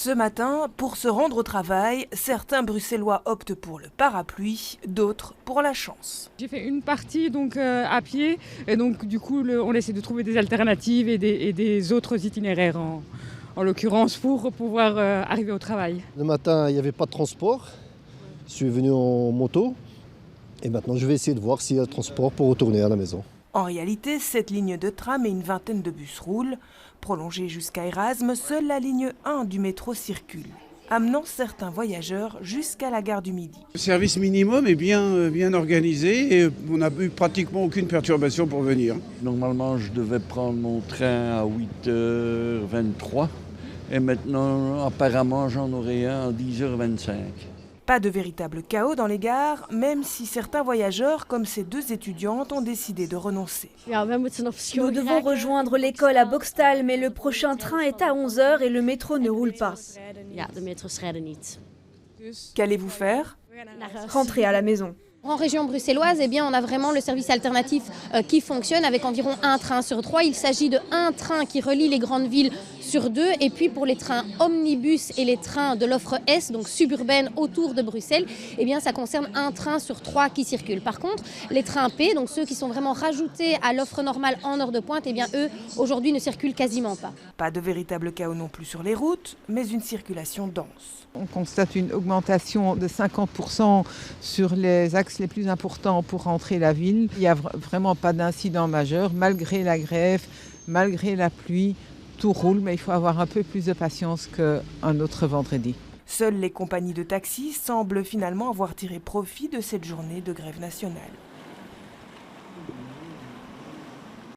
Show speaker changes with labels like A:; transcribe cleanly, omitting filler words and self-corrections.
A: Ce matin, pour se rendre au travail, certains Bruxellois optent pour le parapluie, d'autres pour la chance.
B: J'ai fait une partie à pied et donc du coup on essaie de trouver des alternatives et des autres itinéraires en l'occurrence pour pouvoir arriver au travail.
C: Le matin, il n'y avait pas de transport. Je suis venu en moto et maintenant je vais essayer de voir s'il y a le transport pour retourner à la maison.
A: En réalité, cette ligne de tram et une vingtaine de bus roulent. Prolongée jusqu'à Erasme, seule la ligne 1 du métro circule, amenant certains voyageurs jusqu'à la gare du Midi.
D: Le service minimum est bien organisé et on n'a eu pratiquement aucune perturbation pour venir.
E: Normalement, je devais prendre mon train à 8h23 et maintenant, apparemment, j'en aurai un à 10h25.
A: Pas de véritable chaos dans les gares, même si certains voyageurs, comme ces deux étudiantes, ont décidé de renoncer.
F: Nous devons rejoindre l'école à Boxtal, mais le prochain train est à 11h et le métro ne roule pas.
A: Qu'allez-vous faire ?
F: Rentrer à la maison.
G: En région bruxelloise, on a vraiment le service alternatif qui fonctionne avec environ un train sur 3. Il s'agit de un train qui relie les grandes villes sur 2. Et puis pour les trains omnibus et les trains de l'offre S, donc suburbaine autour de Bruxelles, ça concerne un train sur 3 qui circule. Par contre, les trains P, donc ceux qui sont vraiment rajoutés à l'offre normale en heure de pointe, eux, aujourd'hui ne circulent quasiment pas.
A: Pas de véritable chaos non plus sur les routes, mais une circulation dense.
H: On constate une augmentation de 50% sur les axes les plus importants pour rentrer la ville. Il n'y a vraiment pas d'incident majeur, malgré la grève, malgré la pluie, tout roule, mais il faut avoir un peu plus de patience qu'un autre vendredi.
A: Seules les compagnies de taxis semblent finalement avoir tiré profit de cette journée de grève nationale.